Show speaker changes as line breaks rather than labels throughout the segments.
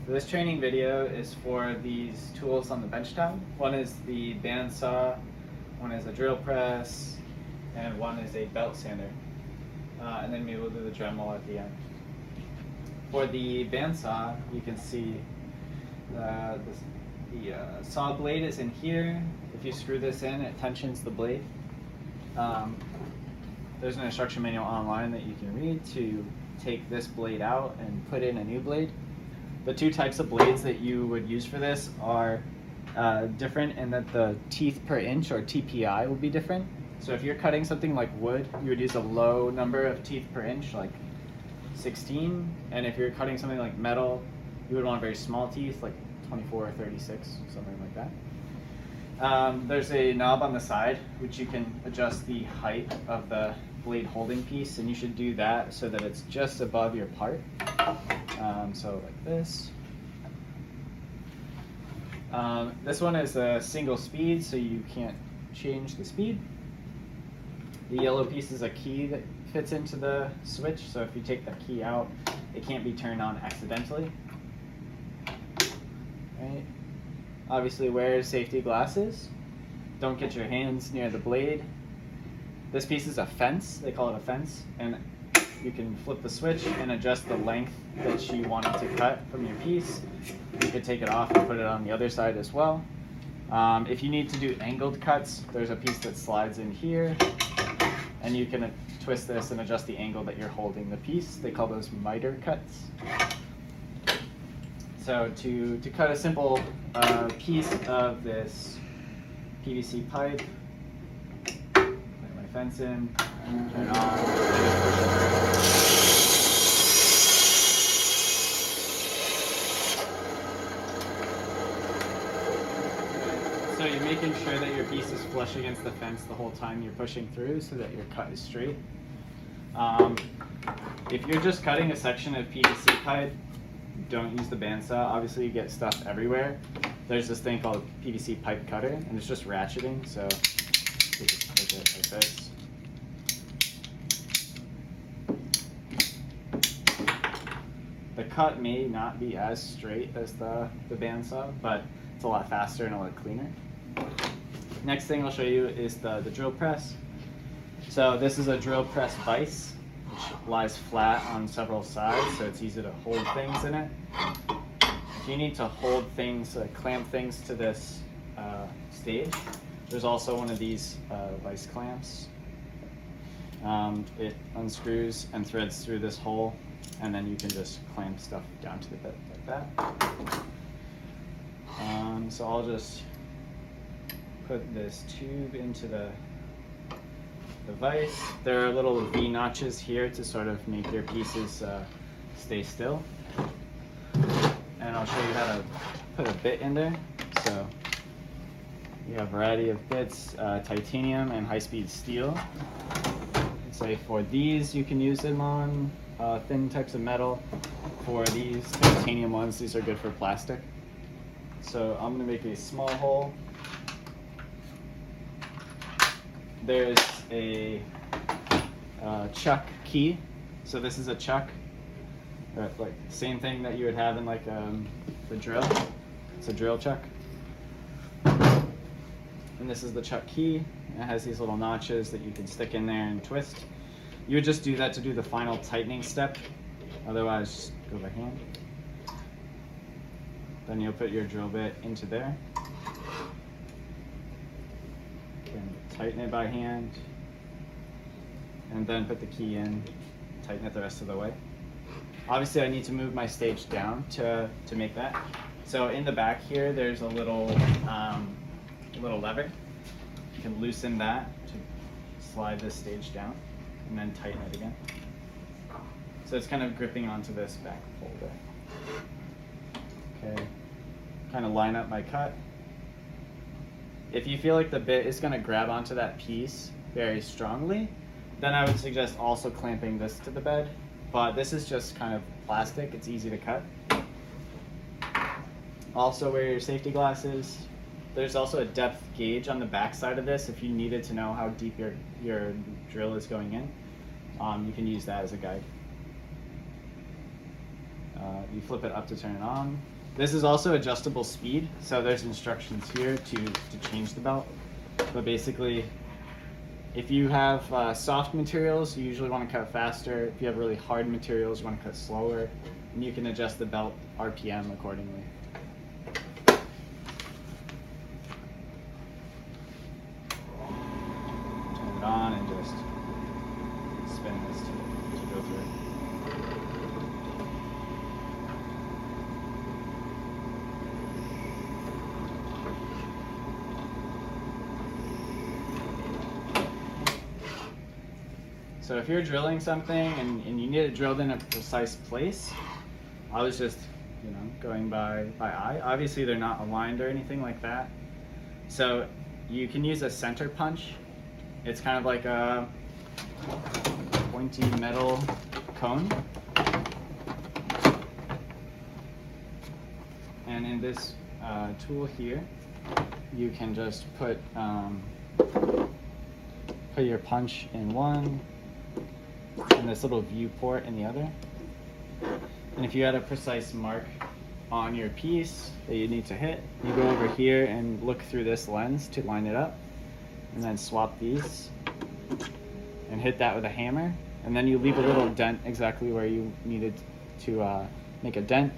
So this training video is for these tools on the bench top. One is the bandsaw, one is a drill press, and one is a belt sander. And then maybe we'll do the Dremel at the end. For the bandsaw, you can see the saw blade is in here. If you screw this in, it tensions the blade. There's an instruction manual online that you can read to take this blade out and put in a new blade. The two types of blades that you would use for this are different in that the teeth per inch, or TPI, will be different. So if you're cutting something like wood, you would use a low number of teeth per inch, like 16. And if you're cutting something like metal, you would want very small teeth, like 24 or 36, something like that. There's a knob on the side which you can adjust the height of the blade holding piece, and you should do that so that it's just above your part. So like this. This one is a single speed, so you can't change the speed. The yellow piece is a key that fits into the switch, so if you take that key out, it can't be turned on accidentally. Right. Obviously wear safety glasses. Don't get your hands near the blade. This piece is a fence, they call it a fence, and you can flip the switch and adjust the length that you wanted to cut from your piece. You could take it off and put it on the other side as well. If you need to do angled cuts, there's a piece that slides in here, and you can twist this and adjust the angle that you're holding the piece. They call those miter cuts. So to cut a simple piece of this PVC pipe, put my fence in, turn it on, and just push it through. So you're making sure that your piece is flush against the fence the whole time you're pushing through so that your cut is straight. If you're just cutting a section of PVC pipe, don't use the bandsaw. Obviously you get stuff everywhere. There's this thing called a PVC pipe cutter, and it's just ratcheting, so you just push it like this. The cut may not be as straight as the bandsaw, but it's a lot faster and a lot cleaner. Next thing I'll show you is the drill press. So this is a drill press vise, which lies flat on several sides, so it's easy to hold things in it. If you need to hold things, clamp things to this stage, there's also one of these vise clamps. It unscrews and threads through this hole, and then you can just clamp stuff down to the bit like that. So I'll just put this tube into the vise. There are little V notches here to sort of make your pieces stay still. And I'll show you how to put a bit in there. So you have a variety of bits, titanium and high-speed steel. Say for these, you can use them on thin types of metal. For these titanium ones, these are good for plastic. So I'm going to make a small hole. There's a chuck key. So this is a chuck, like same thing that you would have in like the drill. It's a drill chuck. And this is the chuck key. It has these little notches that you can stick in there and twist. You would just do that to do the final tightening step. Otherwise, just go by hand. Then you'll put your drill bit into there. Then tighten it by hand. And then put the key in, tighten it the rest of the way. Obviously I need to move my stage down to make that. So in the back here, there's a little lever. You can loosen that to slide this stage down and then tighten it again. So it's kind of gripping onto this back pole there. Okay, kind of line up my cut. If you feel like the bit is going to grab onto that piece very strongly, then I would suggest also clamping this to the bed. But this is just kind of plastic, it's easy to cut. Also wear your safety glasses. There's also a depth gauge on the back side of this if you needed to know how deep your drill is going in. You can use that as a guide. You flip it up to turn it on. This is also adjustable speed, so there's instructions here to change the belt. But basically, if you have soft materials, you usually want to cut faster. If you have really hard materials, you want to cut slower. And you can adjust the belt RPM accordingly. Turn it on and just spin this to go through. So if you're drilling something and you need it drilled in a precise place, I was just, going by eye. Obviously they're not aligned or anything like that. So you can use a center punch. It's kind of like a pointy metal cone. And in this tool here, you can just put your punch in one, and this little viewport in the other. And if you had a precise mark on your piece that you need to hit, you go over here and look through this lens to line it up, and then swap these and hit that with a hammer, and then you leave a little dent exactly where you needed to make a dent.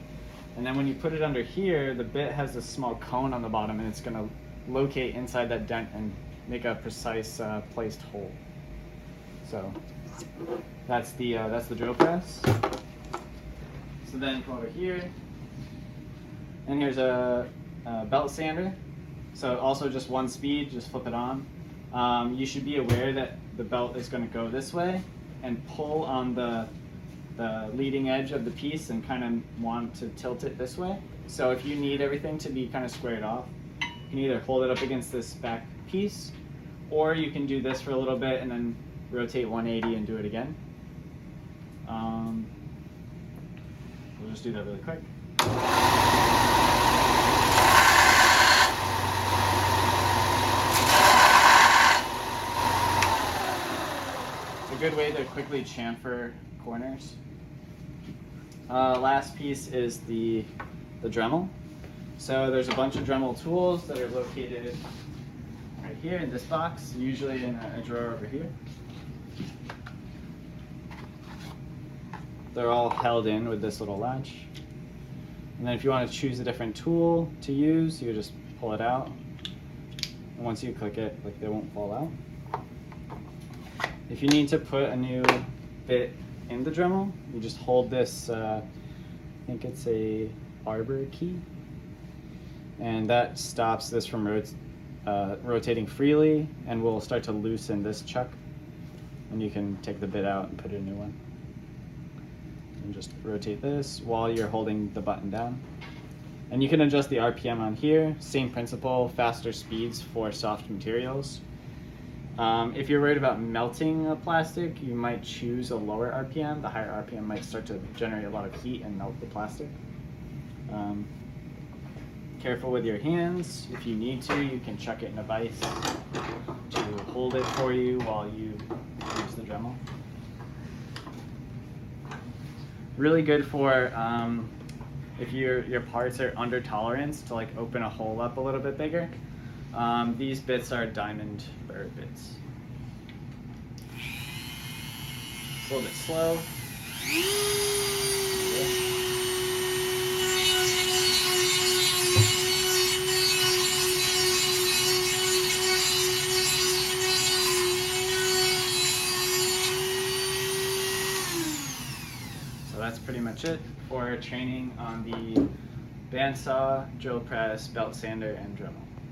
And then when you put it under here, the bit has a small cone on the bottom, and it's going to locate inside that dent and make a precise placed hole. So that's the drill press. So then come over here, and here's a belt sander. So also just one speed, just flip it on. You should be aware that the belt is going to go this way and pull on the leading edge of the piece and kind of want to tilt it this way. So if you need everything to be kind of squared off, you can either hold it up against this back piece, or you can do this for a little bit and then rotate 180 and do it again. We'll just do that really quick. It's a good way to quickly chamfer corners. Last piece is the Dremel. So there's a bunch of Dremel tools that are located right here in this box, usually in a drawer over here. They're all held in with this little latch. And then if you want to choose a different tool to use, you just pull it out. And once you click it, they won't fall out. If you need to put a new bit in the Dremel, you just hold this, I think it's a arbor key. And that stops this from rotating freely, and will start to loosen this chuck. And you can take the bit out and put a new one. And just rotate this while you're holding the button down. And you can adjust the RPM on here. Same principle, faster speeds for soft materials. If you're worried about melting a plastic, you might choose a lower RPM. The higher RPM might start to generate a lot of heat and melt the plastic. Careful with your hands. If you need to, you can chuck it in a vise to hold it for you while you use the Dremel. Really good for if your parts are under tolerance to open a hole up a little bit bigger. These bits are diamond burr bits. It's a little bit slow. So that's pretty much it for training on the bandsaw, drill press, belt sander, and Dremel.